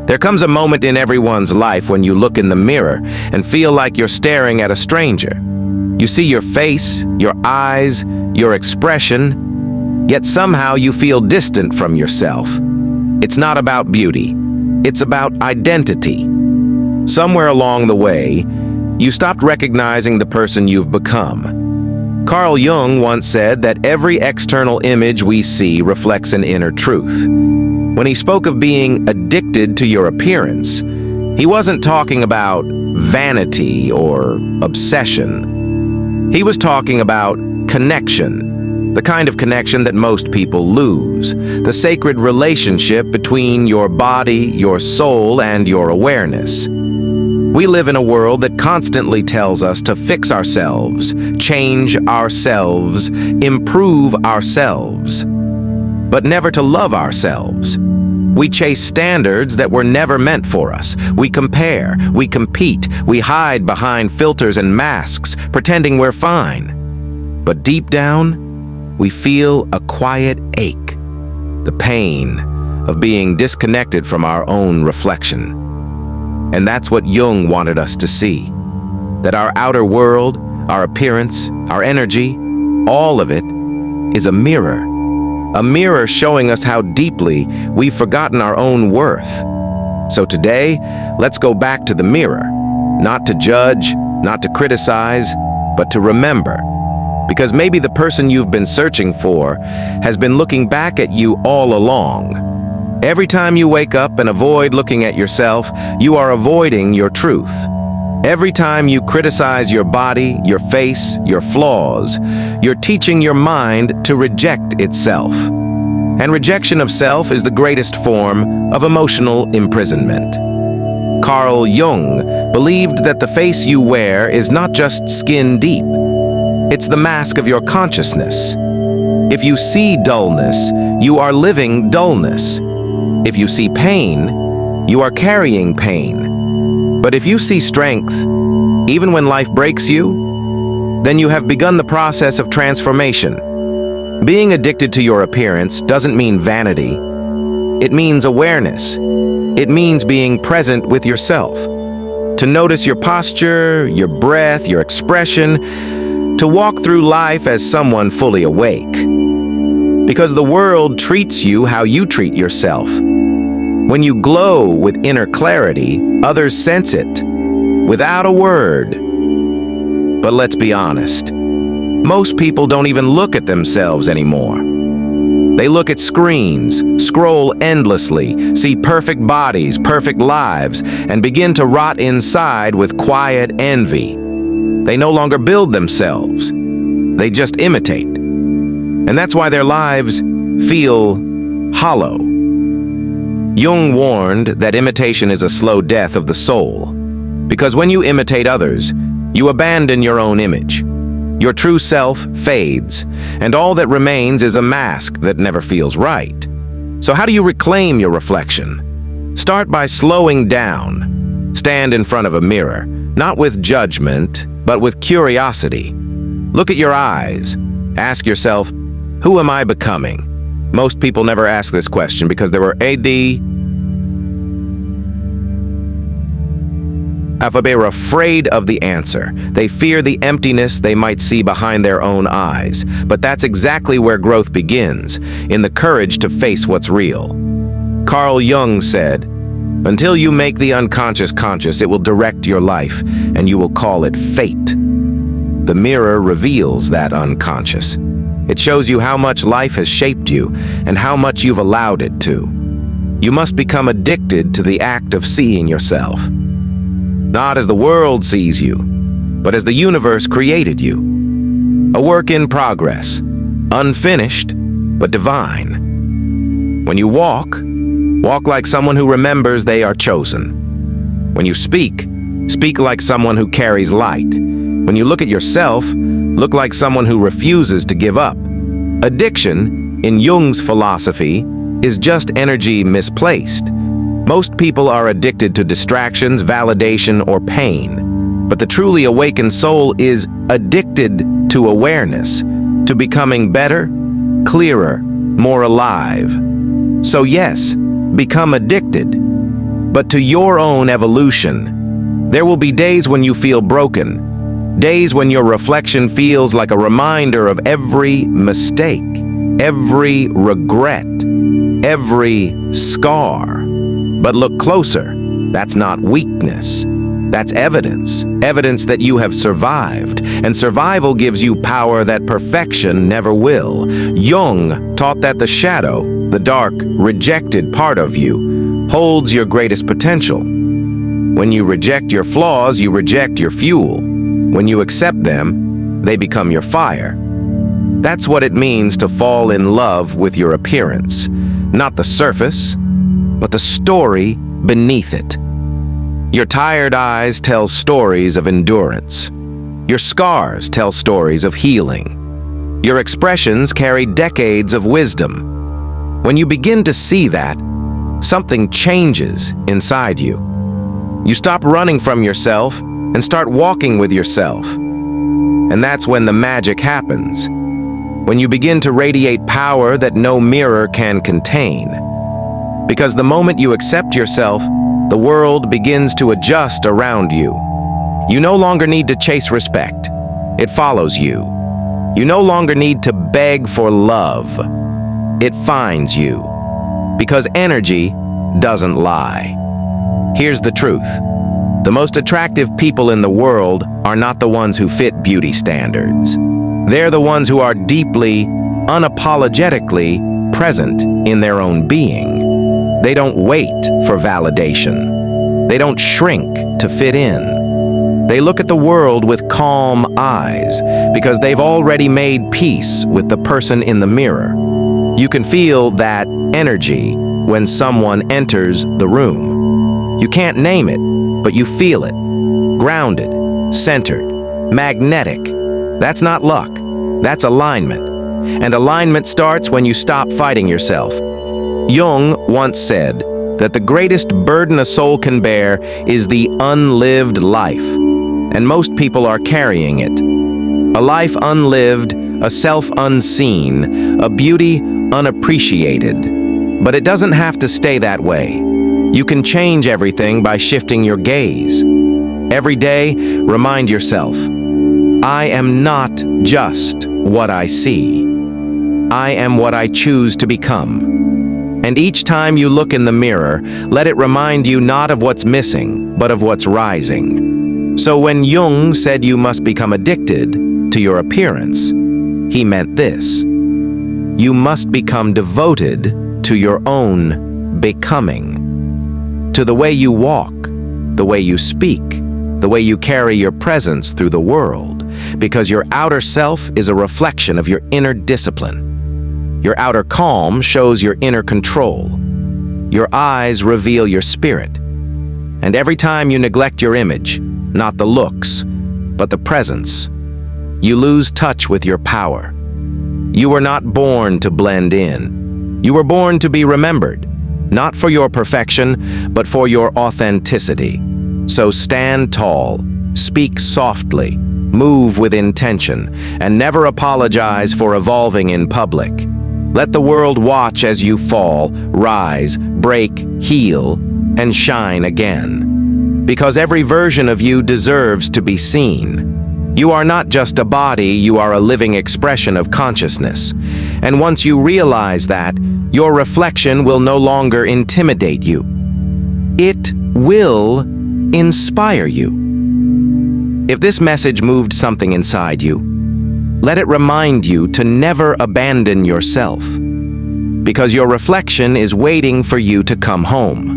There comes a moment in everyone's life when you look in the mirror and feel like you're staring at a stranger. You see your face, your eyes, your expression, yet somehow you feel distant from yourself. It's not about beauty. It's about identity. Somewhere along the way, you stopped recognizing the person you've become. Carl Jung once said that every external image we see reflects an inner truth. When he spoke of being addicted to your appearance, he wasn't talking about vanity or obsession. He was talking about connection, the kind of connection that most people lose, the sacred relationship between your body, your soul, and your awareness. We live in a world that constantly tells us to fix ourselves, change ourselves, improve ourselves, but never to love ourselves. We chase standards that were never meant for us. We compare, we compete, we hide behind filters and masks, pretending we're fine. But deep down, we feel a quiet ache, the pain of being disconnected from our own reflection. And that's what Jung wanted us to see, that our outer world, our appearance, our energy, all of it is a mirror showing us how deeply we've forgotten our own worth. So today, let's go back to the mirror, not to judge, not to criticize, but to remember. Because maybe the person you've been searching for has been looking back at you all along. Every time you wake up and avoid looking at yourself, you are avoiding your truth. Every time you criticize your body, your face, your flaws, you're teaching your mind to reject itself. And rejection of self is the greatest form of emotional imprisonment. Carl Jung believed that the face you wear is not just skin deep. It's the mask of your consciousness. If you see dullness, you are living dullness. If you see pain, you are carrying pain. But if you see strength, even when life breaks you, then you have begun the process of transformation. Being addicted to your appearance doesn't mean vanity. It means awareness. It means being present with yourself. To notice your posture, your breath, your expression, to walk through life as someone fully awake. Because the world treats you how you treat yourself. When you glow with inner clarity, others sense it, without a word. But let's be honest, most people don't even look at themselves anymore. They look at screens, scroll endlessly, see perfect bodies, perfect lives, and begin to rot inside with quiet envy. They no longer build themselves, they just imitate. And that's why their lives feel hollow. Jung warned that imitation is a slow death of the soul, because when you imitate others, you abandon your own image. Your true self fades, and all that remains is a mask that never feels right. So how do you reclaim your reflection? Start by slowing down. Stand in front of a mirror, not with judgment, but with curiosity. Look at your eyes. Ask yourself, who am I becoming? Most people never ask this question because they were afraid of the answer. They fear the emptiness they might see behind their own eyes. But that's exactly where growth begins, in the courage to face what's real. Carl Jung said, "Until you make the unconscious conscious, it will direct your life, and you will call it fate." The mirror reveals that unconscious. It shows you how much life has shaped you and how much you've allowed it to. You must become addicted to the act of seeing yourself. Not as the world sees you, but as the universe created you. A work in progress, unfinished, but divine. When you walk, walk like someone who remembers they are chosen. When you speak, speak like someone who carries light. When you look at yourself, look like someone who refuses to give up. Addiction, in Jung's philosophy, is just energy misplaced. Most people are addicted to distractions, validation, or pain. But the truly awakened soul is addicted to awareness, to becoming better, clearer, more alive. So yes, become addicted, but to your own evolution. There will be days when you feel broken, days when your reflection feels like a reminder of every mistake, every regret, every scar. But look closer. That's not weakness. That's evidence. Evidence that you have survived. And survival gives you power that perfection never will. Jung taught that the shadow, the dark, rejected part of you, holds your greatest potential. When you reject your flaws, you reject your fuel. When you accept them, they become your fire. That's what it means to fall in love with your appearance. Not the surface, but the story beneath it. Your tired eyes tell stories of endurance. Your scars tell stories of healing. Your expressions carry decades of wisdom. When you begin to see that, something changes inside you. You stop running from yourself and start walking with yourself. And that's when the magic happens. When you begin to radiate power that no mirror can contain. Because the moment you accept yourself, the world begins to adjust around you. You no longer need to chase respect. It follows you. You no longer need to beg for love. It finds you. Because energy doesn't lie. Here's the truth. The most attractive people in the world are not the ones who fit beauty standards. They're the ones who are deeply, unapologetically present in their own being. They don't wait for validation. They don't shrink to fit in. They look at the world with calm eyes because they've already made peace with the person in the mirror. You can feel that energy when someone enters the room. You can't name it, but you feel it. Grounded, centered, magnetic. That's not luck. That's alignment. And alignment starts when you stop fighting yourself. Jung once said that the greatest burden a soul can bear is the unlived life, and most people are carrying it. A life unlived, a self unseen, a beauty unappreciated. But it doesn't have to stay that way. You can change everything by shifting your gaze. Every day, remind yourself, I am not just what I see. I am what I choose to become. And each time you look in the mirror, let it remind you not of what's missing, but of what's rising. So when Jung said you must become addicted to your appearance, he meant this. You must become devoted to your own becoming. To the way you walk, the way you speak, the way you carry your presence through the world, because your outer self is a reflection of your inner discipline. Your outer calm shows your inner control. Your eyes reveal your spirit. And every time you neglect your image, not the looks, but the presence, you lose touch with your power. You were not born to blend in. You were born to be remembered, not for your perfection, but for your authenticity. So stand tall, speak softly, move with intention, and never apologize for evolving in public. Let the world watch as you fall, rise, break, heal, and shine again. Because every version of you deserves to be seen. You are not just a body, you are a living expression of consciousness. And once you realize that, your reflection will no longer intimidate you. It will inspire you. If this message moved something inside you, let it remind you to never abandon yourself, because your reflection is waiting for you to come home.